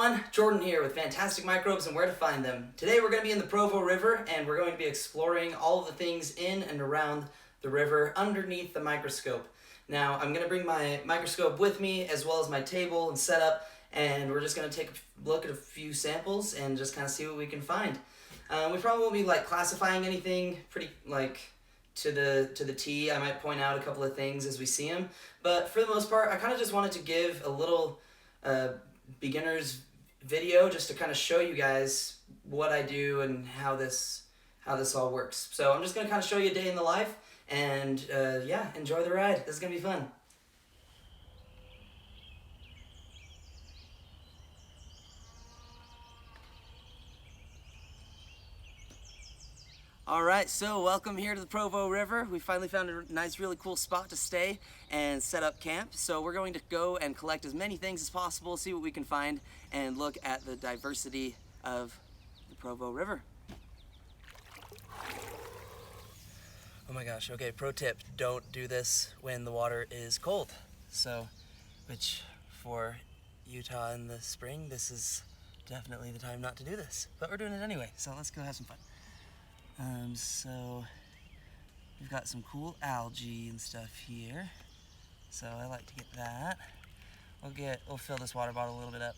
everyone, Jordan here with Fantastic Microbes and where to find them. Today we're going to be in the Provo River and we're going to be exploring all of the things in and around the river underneath the microscope. Now I'm going to bring my microscope with me as well as my table and setup, and we're just going to take a look at a few samples and just kind of see what we can find. We probably won't be classifying anything pretty to the T. I might point out a couple of things as we see them, but for the most part I kind of just wanted to give a little beginner's video just to kind of show you guys what I do and how this all works. So I'm just going to kind of show you a day in the life, and yeah, enjoy the ride. This is going to be fun. Alright, so welcome here to the Provo River. We finally found a nice, really cool spot to stay and set up camp. So we're going to go and collect as many things as possible, see what we can find, and look at the diversity of the Provo River. Oh my gosh, okay, pro tip, don't do this when the water is cold. So, which for Utah in the spring, this is definitely the time not to do this. But we're doing it anyway, so let's go have some fun. So we've got some cool algae and stuff here, so I like to get that. We'll fill this water bottle a little bit up.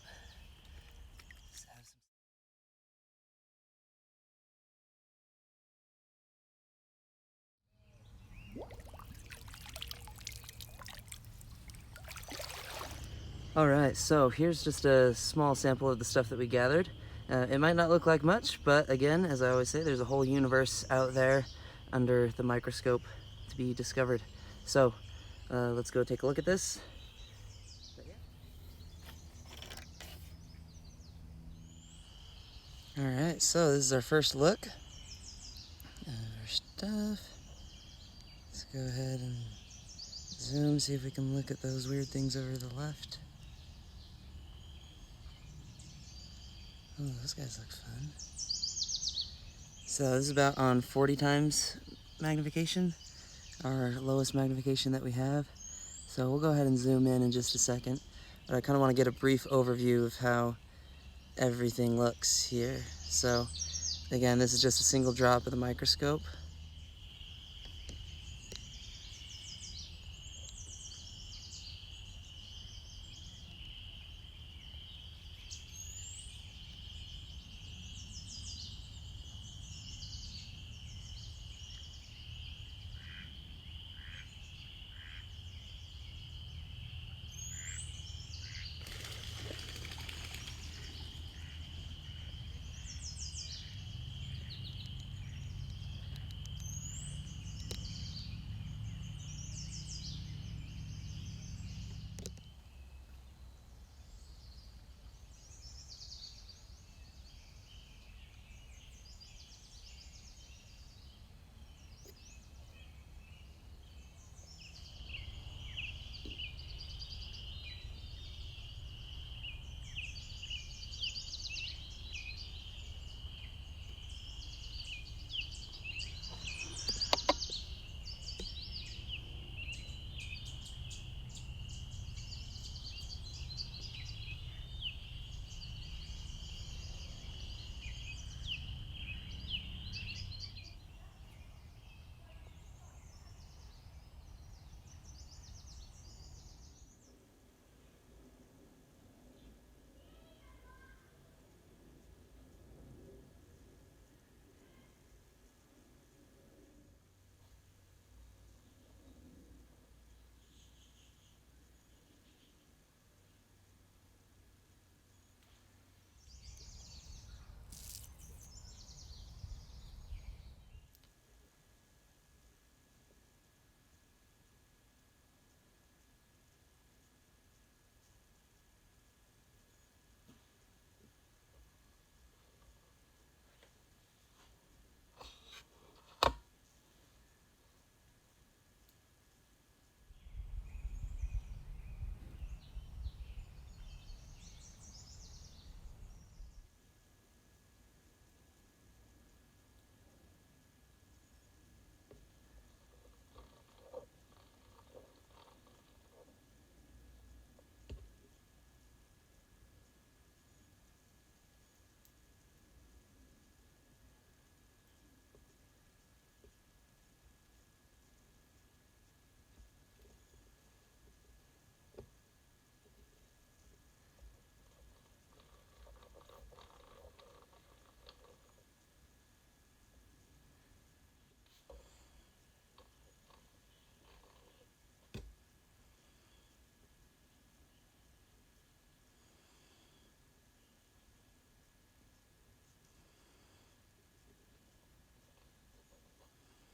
Alright, so here's just a small sample of the stuff that we gathered. It might not look like much, but again, as I always say, there's a whole universe out there under the microscope to be discovered. So let's go take a look at this. Alright, so this is our first look at our stuff. Let's go ahead and zoom, see if we can look at those weird things over to the left. Oh, those guys look fun. So this is about on 40 times magnification, our lowest magnification that we have. So we'll go ahead and zoom in just a second, but I kind of want to get a brief overview of how everything looks here. So again, this is just a single drop of the microscope.